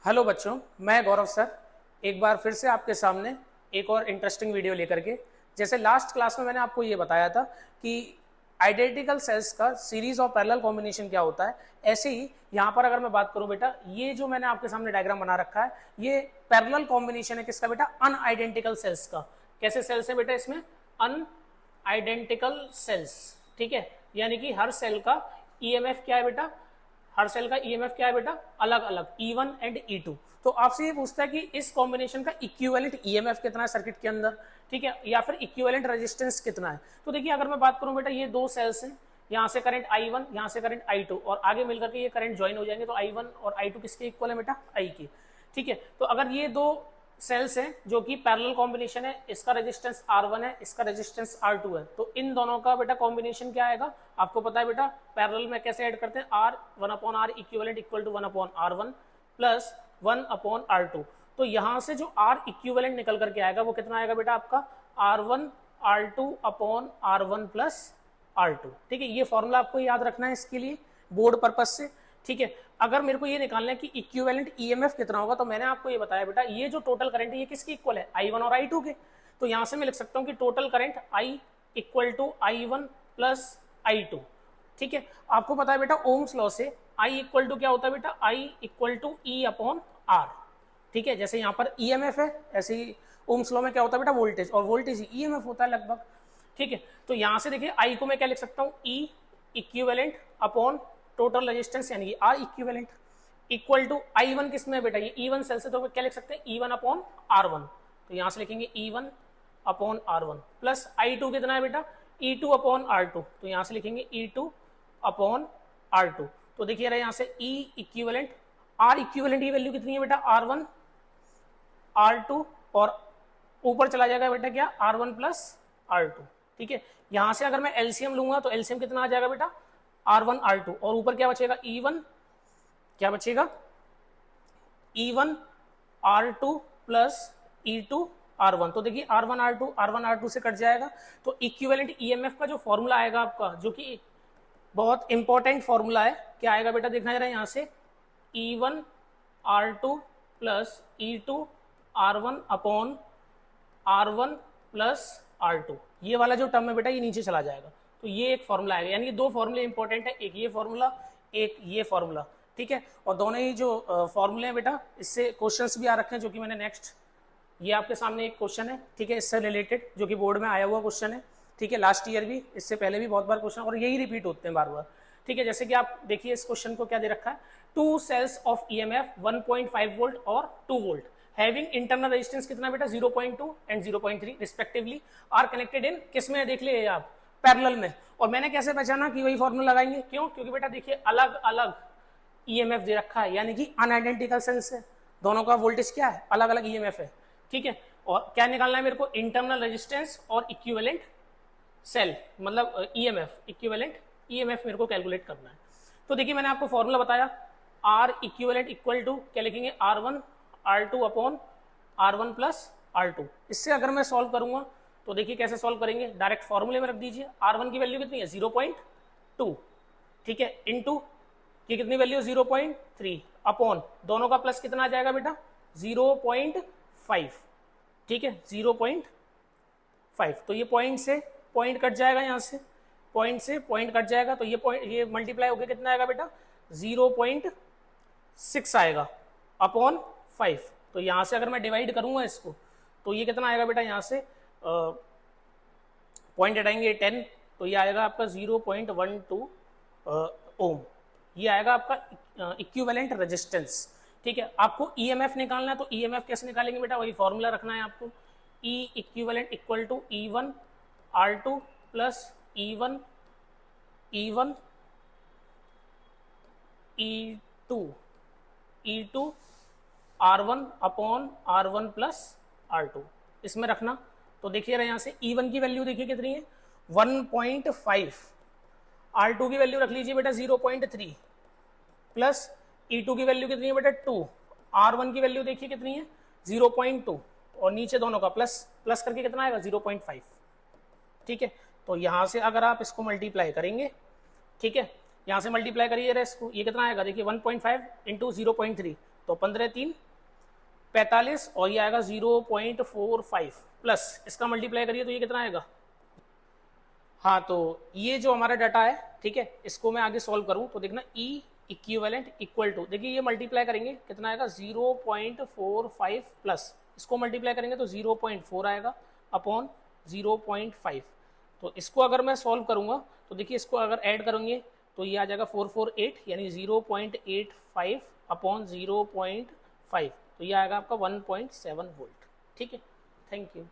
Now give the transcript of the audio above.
Hello बच्चों, मैं गौरव sir एक बार फिर से आपके सामने एक और इंटरेस्टिंग वीडियो लेकर के। जैसे लास्ट क्लास में मैंने आपको ये बताया था कि आइडेंटिकल सेल्स का सीरीज और पैरेलल कॉम्बिनेशन क्या होता है, ऐसे ही यहाँ पर अगर मैं बात करूँ बेटा, ये जो मैंने आपके सामने डायग्राम बना रखा है ये पैरेलल कॉम्बिनेशन है किसका बेटा, अनआइडेंटिकल सेल्स का। कैसे सेल्स है बेटा इसमें, अनआइडेंटिकल सेल्स। ठीक है, यानी कि हर सेल का ईएमएफ क्या है बेटा, हर सेल का ईएमएफ क्या है बेटा, अलग अलग E1 एंड E2। तो आपसे ये पूछता है कि इस कॉम्बिनेशन का इक्विवेलेंट ईएमएफ कितना है सर्किट के अंदर, ठीक है, या फिर इक्विवेलेंट रेजिस्टेंस कितना है। तो देखिए अगर मैं बात करूं बेटा, ये दो सेल्स हैं, यहाँ से करंट I1, यहाँ से करंट I2, और आगे मिलकर के ये करंट ज्वाइन हो जाएंगे, तो I1 और I2 किसके इक्वल है बेटा, I की। ठीक है, तो अगर ये दो सेल्स हैं जो कि पैरेलल कॉम्बिनेशन है, इसका रेजिस्टेंस R1 है, इसका रेजिस्टेंस R2 है, तो इन दोनों का बेटा कॉम्बिनेशन क्या आएगा, आपको पता है बेटा पैरेलल में कैसे ऐड करते हैं, R 1/R equivalent equal to 1/R1 plus 1/R2। तो यहां से जो R इक्विवेलेंट निकल करके आएगा वो कितना आएगा बेटा आपका, R1 R2/R1 प्लस R2। ठीक है, ये फॉर्मूला आपको याद रखना है इसके लिए बोर्ड पर्पज से। ठीक है, अगर मेरे को ये निकालना है कि इक्विवेलेंट ईएमएफ कितना होगा, तो मैंने आपको ये बताया बेटा ये जो टोटल करंट है ये किसकी इक्वल है, I1 और I2 के। तो यहां से मैं लिख सकता हूं कि total current I equal to I1 plus I2। ठीक है, आपको पता है बेटा ओम्स लॉ से I इक्वल टू क्या होता है बेटा, I इक्वल टू E/R। ठीक है, जैसे यहाँ पर ईएमएफ है, ऐसे ही ओम्स लॉ में क्या होता है बेटा, वोल्टेज, और वोल्टेज ईएमएफ होता है लगभग। ठीक है, तो यहां से देखिए I को मैं क्या लिख सकता हूँ, E equivalent upon total resistance यानी कि R equivalent equal to I1 किसमें बेटा, ये E1 सेल से, तो क्या लिख सकते हैं E1 अपॉन R1। तो यहां से लिखेंगे E1 upon R1 plus I2 कितना है बेटा, E2 अपॉन R2। तो यहां से लिखेंगे E2 अपॉन R2। तो देखिए रहा यहां से E इक्विवेलेंट, R इक्विवेलेंट की वैल्यू कितनी है बेटा, R1 R2, और ऊपर चला जाएगा बेटा क्या, R1 प्लस R2। ठीक है, यहां से अगर मैं एलसीएम लूंगा तो एलसीएम कितना आ जाएगा बेटा, R1 R2, और ऊपर क्या बचेगा E1, क्या बचेगा E1 R2 plus E2 R1। तो देखिए R1 R2 से कट जाएगा, तो इक्विवेलेंट ईएमएफ का जो फॉर्मूला आएगा आपका, जो कि बहुत इंपॉर्टेंट फॉर्मूला है, क्या आएगा बेटा, देखना जरा यहां से E1 R2 plus E2 R1 upon R1 plus R2। ये वाला जो टर्म है बेटा ये नीचे चला जाएगा, तो ये एक फॉर्मूला आएगा। यानी कि दो फॉर्मूले इंपॉर्टेंट है, एक ये फॉर्मूला एक ये फॉर्मूला। ठीक है, और दोनों ही जो फॉर्मूले हैं बेटा इससे क्वेश्चंस भी आ रखे हैं, जो कि मैंने नेक्स्ट, ये आपके सामने एक क्वेश्चन है, ठीक है, इससे रिलेटेड, जो कि बोर्ड में आया हुआ क्वेश्चन है। ठीक है, लास्ट ईयर भी, इससे पहले भी बहुत बार क्वेश्चन, और यही रिपीट होते हैं बार बार। ठीक है, जैसे कि आप देखिए इस क्वेश्चन को क्या दे रखा है, two cells of EMF 1.5 volt और 2 वोल्ट हैविंग इंटरनल रेजिस्टेंस कितना बेटा, 0.2 and 0.3 respectively are connected in, किसमें देख लिए आप, पैरेलल में। और मैंने कैसे पहचाना कि वही फॉर्मूला लगाएंगे, क्यों, क्योंकि बेटा देखिए अलग अलग ईएमएफ दे रखा है, यानी कि अनआइडेंटिकल सेल्स है, दोनों का वोल्टेज क्या है, अलग अलग ईएमएफ है। ठीक है, और क्या निकालना है मेरे को, इंटरनल रेजिस्टेंस और इक्विवेलेंट सेल, मतलब ईएमएफ, इक्विवेलेंट ईएमएफ मेरे को कैलकुलेट करना है। तो देखिए मैंने आपको फॉर्मूला बताया, आर इक्विवेलेंट इक्वल टू क्या लिखेंगे, R1 R2 upon R1 plus R2। इससे अगर मैं सॉल्व करूंगा तो देखिए कैसे सॉल्व करेंगे, डायरेक्ट फॉर्मूले में रख दीजिए, R1 की वैल्यू कितनी है, 0.2। ठीक है, इनटू की कितनी वैल्यू, 0.3 अपॉन दोनों का प्लस कितना आ जाएगा बेटा, 0.5। ठीक है, 0.5। तो ये पॉइंट से पॉइंट कट जाएगा, यहां से पॉइंट से पॉइंट कट जाएगा, तो ये पॉइंट, ये मल्टीप्लाई होकर कितना आएगा बेटा, 0.6 आएगा अपॉन 5। तो यहां से अगर मैं डिवाइड करूंगा इसको तो ये कितना आएगा बेटा, यहां से पॉइंट हटाएंगे 10, तो ये आएगा आपका 0.12 ओम। ये आएगा आपका इक्विवेलेंट रेजिस्टेंस। ठीक है, आपको ईएमएफ निकालना है, तो ईएमएफ कैसे निकालेंगे बेटा, वही फॉर्मूला रखना है आपको, E equivalent equal to E1 R2 plus E1 E2 R1 upon R1 plus R2 इसमें रखना। तो देखिए यहाँ से E1 की वैल्यू देखिए कितनी है, 1.5, R2 की वैल्यू रख लीजिए बेटा 0.3, प्लस E2 की वैल्यू कितनी है बेटा 2, R1 की वैल्यू देखिए कितनी है 0.2, और नीचे दोनों का प्लस प्लस करके कितना आएगा 0.5। ठीक है, तो यहां से अगर आप इसको मल्टीप्लाई करेंगे, ठीक है, यहां से मल्टीप्लाई करिए इसको, ये कितना आएगा देखिए 1.5 इंटू 0.3, तो 15×3 = 45 और ये आएगा 0.45 प्लस इसका मल्टीप्लाई करिए तो ये कितना आएगा। हाँ, तो ये जो हमारा डाटा है, ठीक है, इसको मैं आगे सॉल्व करूँ तो देखना E इक्विवेलेंट इक्वल टू, देखिए ये मल्टीप्लाई करेंगे कितना आएगा 0.45 प्लस इसको मल्टीप्लाई करेंगे तो 0.4 आएगा अपॉन 0.5। तो इसको अगर मैं सॉल्व करूँगा तो देखिए इसको अगर ऐड करेंगे तो ये आ जाएगा 448 यानी 0.85 अपॉन 0.5, तो ये आएगा आपका 1.7 वोल्ट। ठीक है, थैंक यू।